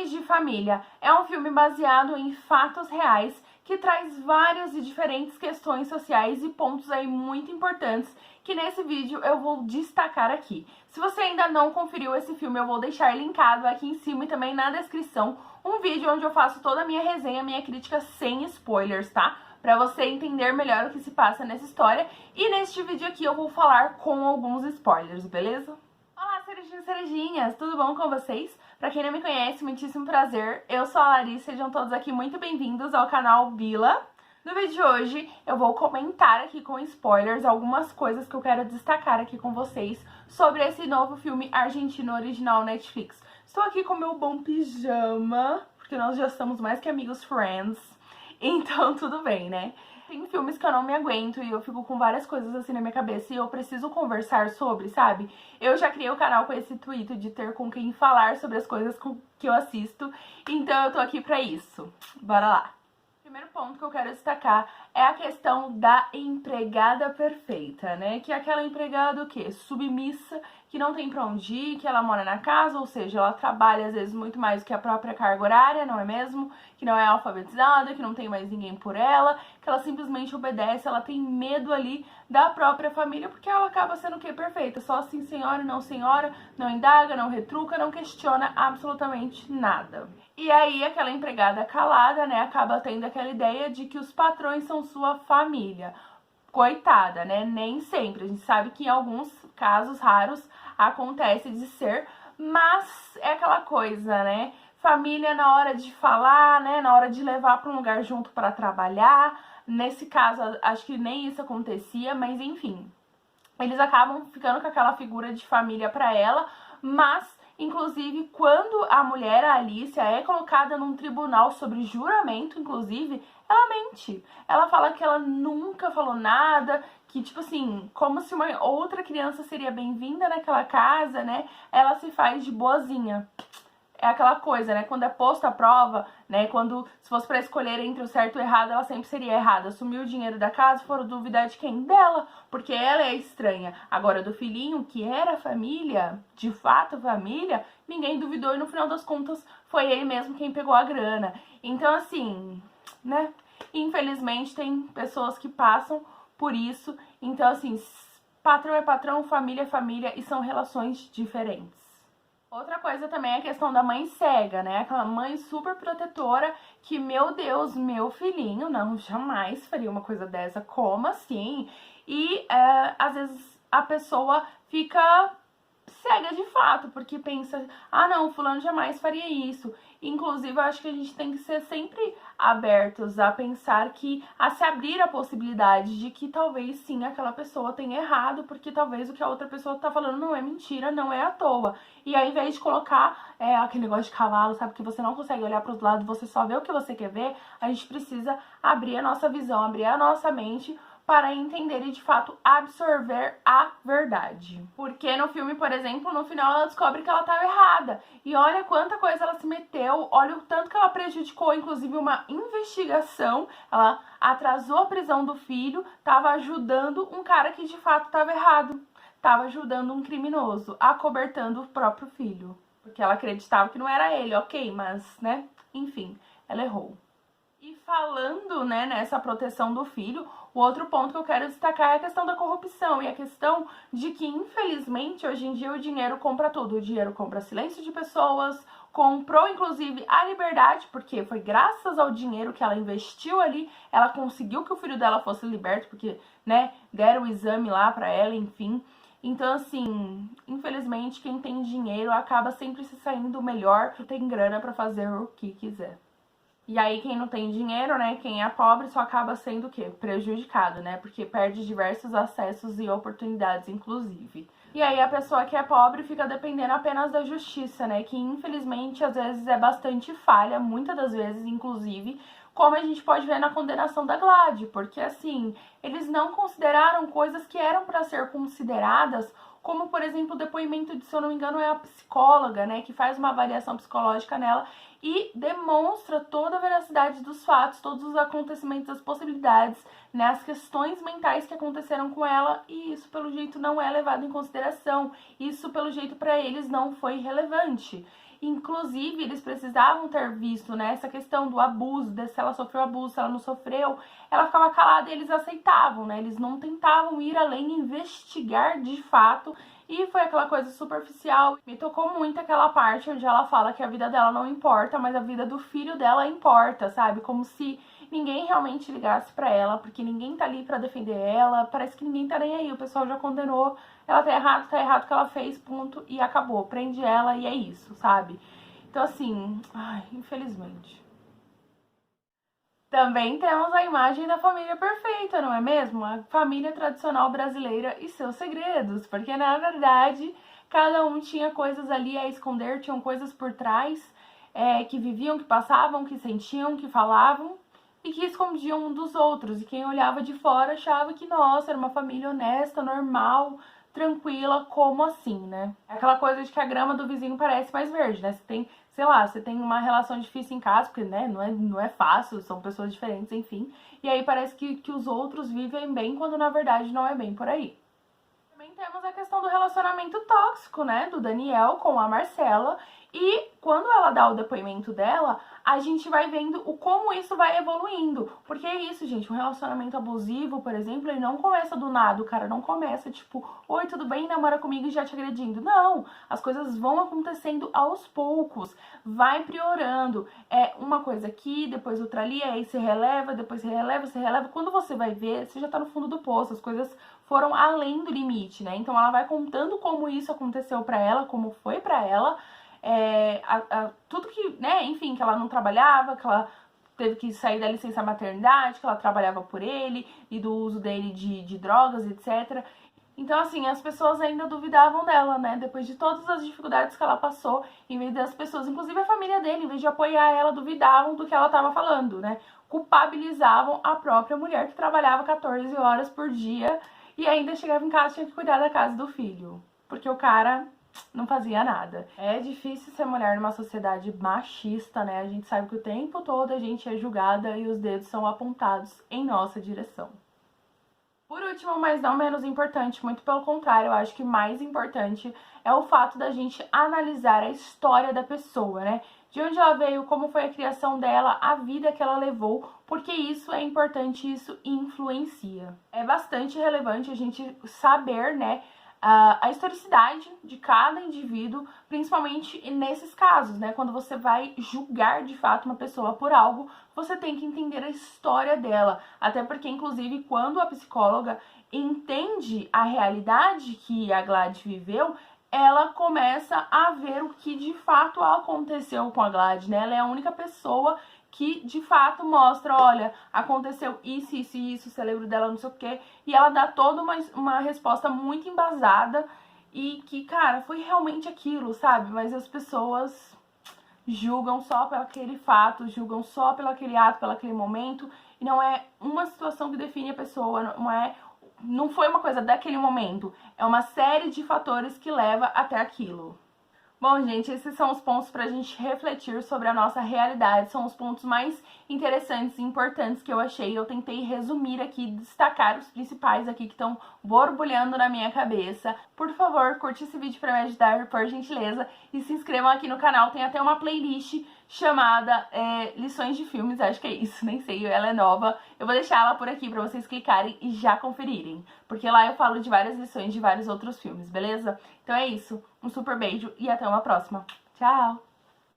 Mães de Família é um filme baseado em fatos reais que traz várias e diferentes questões sociais e pontos aí muito importantes que nesse vídeo eu vou destacar aqui. Se você ainda não conferiu esse filme, eu vou deixar linkado aqui em cima e também na descrição um vídeo onde eu faço toda a minha resenha, minha crítica sem spoilers, tá? Pra você entender melhor o que se passa nessa história. E neste vídeo aqui eu vou falar com alguns spoilers, beleza? Olá, cerejinhos e cerejinhas! Tudo bom com vocês? Pra quem não me conhece, muitíssimo prazer. Eu sou a Larissa, sejam todos aqui muito bem-vindos ao canal Bila. No vídeo de hoje, eu vou comentar aqui com spoilers algumas coisas que eu quero destacar aqui com vocês sobre esse novo filme argentino original Netflix. Estou aqui com meu bom pijama, porque nós já estamos mais que amigos friends, então tudo bem, né? Tem filmes que eu não me aguento e eu fico com várias coisas assim na minha cabeça e eu preciso conversar sobre, sabe? Eu já criei o canal com esse intuito de ter com quem falar sobre as coisas que eu assisto, então eu tô aqui pra isso. Bora lá! O primeiro ponto que eu quero destacar é a questão da empregada perfeita, né? Que é aquela empregada o quê? Submissa, que não tem pra onde ir, que ela mora na casa, ou seja, ela trabalha às vezes muito mais do que a própria carga horária, não é mesmo? Que não é alfabetizada, que não tem mais ninguém por ela, que ela simplesmente obedece, ela tem medo ali da própria família, porque ela acaba sendo o quê? Perfeita, só sim senhora, não indaga, não retruca, não questiona absolutamente nada. E aí aquela empregada calada, né, acaba tendo aquela ideia de que os patrões são sua família. Coitada, né? Nem sempre. A gente sabe que em alguns casos raros acontece de ser, mas é aquela coisa, né? Família na hora de falar, né? Na hora de levar para um lugar junto para trabalhar. Nesse caso, acho que nem isso acontecia, mas enfim. Eles acabam ficando com aquela figura de família para ela, mas inclusive, quando a mulher, a Alicia, é colocada num tribunal sobre juramento, inclusive, ela mente. Ela fala que ela nunca falou nada, que, tipo assim, como se uma outra criança seria bem-vinda naquela casa, né? Ela se faz de boazinha. É aquela coisa, né? Quando é posto à prova, né? Quando, se fosse pra escolher entre o certo e o errado, ela sempre seria errada. Assumiu o dinheiro da casa, foram duvidar de quem? Dela. Porque ela é estranha. Agora, do filhinho, que era família, de fato família, ninguém duvidou e no final das contas foi ele mesmo quem pegou a grana. Então, assim, né? Infelizmente, tem pessoas que passam por isso. Então, assim, patrão é patrão, família é família e são relações diferentes. Outra coisa também é a questão da mãe cega, né? Aquela mãe super protetora que, meu Deus, meu filhinho, não, jamais faria uma coisa dessa, como assim? E às vezes a pessoa fica cega de fato, porque pensa, ah não, fulano jamais faria isso. Inclusive, eu acho que a gente tem que ser sempre abertos a pensar a se abrir a possibilidade de que talvez sim aquela pessoa tenha errado, porque talvez o que a outra pessoa tá falando não é mentira, não é à toa. E ao invés de colocar aquele negócio de cavalo, sabe, que você não consegue olhar para os lados, você só vê o que você quer ver, a gente precisa abrir a nossa visão, abrir a nossa mente para entender e, de fato, absorver a verdade. Porque no filme, por exemplo, no final ela descobre que ela estava errada. E olha quanta coisa ela se meteu, olha o tanto que ela prejudicou, inclusive uma investigação. Ela atrasou a prisão do filho, estava ajudando um cara que, de fato, estava errado. Estava ajudando um criminoso, acobertando o próprio filho. Porque ela acreditava que não era ele, ok, mas, né, enfim, ela errou. E falando, né, nessa proteção do filho, o outro ponto que eu quero destacar é a questão da corrupção e a questão de que, infelizmente, hoje em dia o dinheiro compra tudo. O dinheiro compra silêncio de pessoas, comprou, inclusive, a liberdade, porque foi graças ao dinheiro que ela investiu ali, ela conseguiu que o filho dela fosse liberto, porque, né, deram o exame lá pra ela, enfim. Então, assim, infelizmente, quem tem dinheiro acaba sempre se saindo melhor, que tem grana pra fazer o que quiser. E aí quem não tem dinheiro, né, quem é pobre só acaba sendo o quê? Prejudicado, né? Porque perde diversos acessos e oportunidades, inclusive. E aí a pessoa que é pobre fica dependendo apenas da justiça, né? Que infelizmente às vezes é bastante falha, muitas das vezes, inclusive, como a gente pode ver na condenação da Glad, porque assim, eles não consideraram coisas que eram para ser consideradas, como, por exemplo, o depoimento de, se eu não me engano, é a psicóloga, né, que faz uma avaliação psicológica nela e demonstra toda a veracidade dos fatos, todos os acontecimentos, as possibilidades, né, as questões mentais que aconteceram com ela, e isso, pelo jeito, não é levado em consideração. Isso, pelo jeito, para eles não foi relevante. Inclusive, eles precisavam ter visto, né, essa questão do abuso, se ela sofreu abuso, se ela não sofreu. Ela ficava calada e eles aceitavam, né? Eles não tentavam ir além e investigar de fato. E foi aquela coisa superficial. Me tocou muito aquela parte onde ela fala que a vida dela não importa, mas a vida do filho dela importa, sabe? Como se ninguém realmente ligasse pra ela, porque ninguém tá ali pra defender ela. Parece que ninguém tá nem aí. O pessoal já condenou. Ela tá errado o que ela fez, ponto, e acabou. Prende ela e é isso, sabe? Então, assim, ai, infelizmente. Também temos a imagem da família perfeita, não é mesmo? A família tradicional brasileira e seus segredos, porque na verdade cada um tinha coisas ali a esconder, tinham coisas por trás que viviam, que passavam, que sentiam, que falavam e que escondiam um dos outros. E quem olhava de fora achava que, nossa, era uma família honesta, normal, tranquila, como assim, né? É aquela coisa de que a grama do vizinho parece mais verde, né? Você tem, sei lá, você tem uma relação difícil em casa, porque, né, não é fácil, são pessoas diferentes, enfim. E aí parece que os outros vivem bem, quando na verdade não é bem por aí. Também temos a questão do relacionamento tóxico, né, do Daniel com a Marcela. E quando ela dá o depoimento dela, a gente vai vendo o como isso vai evoluindo. Porque é isso, gente, um relacionamento abusivo, por exemplo, ele não começa do nada. O cara não começa, tipo, oi, tudo bem, namora comigo e já te agredindo. Não, as coisas vão acontecendo aos poucos, vai priorando. É uma coisa aqui, depois outra ali, aí você releva, depois você releva, você releva. Quando você vai ver, você já tá no fundo do poço, as coisas foram além do limite, né? Então ela vai contando como isso aconteceu pra ela, como foi pra ela, tudo que, né, enfim, que ela não trabalhava, que ela teve que sair da licença maternidade, que ela trabalhava por ele e do uso dele de drogas, etc. Então, assim, as pessoas ainda duvidavam dela, né? Depois de todas as dificuldades que ela passou, em vez das pessoas, inclusive a família dele, em vez de apoiar ela, duvidavam do que ela estava falando, né? Culpabilizavam a própria mulher que trabalhava 14 horas por dia e ainda chegava em casa e tinha que cuidar da casa do filho. Porque o cara não fazia nada. É difícil ser mulher numa sociedade machista, né? A gente sabe que o tempo todo a gente é julgada e os dedos são apontados em nossa direção. Por último, mas não menos importante, muito pelo contrário, eu acho que mais importante é o fato da gente analisar a história da pessoa, né? De onde ela veio, como foi a criação dela, a vida que ela levou, porque isso é importante, isso influencia. É bastante relevante a gente saber, né, a historicidade de cada indivíduo, principalmente nesses casos, né? Quando você vai julgar de fato uma pessoa por algo, você tem que entender a história dela. Até porque, inclusive, quando a psicóloga entende a realidade que a Gladys viveu, ela começa a ver o que de fato aconteceu com a Gladys, né? Ela é a única pessoa que de fato mostra, olha, aconteceu isso, isso e isso, o cérebro dela não sei o quê, e ela dá toda uma resposta muito embasada e que, cara, foi realmente aquilo, sabe? Mas as pessoas julgam só pelo aquele fato, julgam só pelo aquele ato, pelo aquele momento, e não é uma situação que define a pessoa, não foi uma coisa daquele momento, é uma série de fatores que leva até aquilo. Bom, gente, esses são os pontos pra gente refletir sobre a nossa realidade, são os pontos mais interessantes e importantes que eu achei. Eu tentei resumir aqui, destacar os principais aqui que estão borbulhando na minha cabeça. Por favor, curte esse vídeo pra me ajudar, por gentileza, e se inscrevam aqui no canal. Tem até uma playlist chamada Lições de Filmes, acho que é isso, nem sei, ela é nova. Eu vou deixar ela por aqui pra vocês clicarem e já conferirem, porque lá eu falo de várias lições de vários outros filmes, beleza? Então é isso, um super beijo e até uma próxima. Tchau!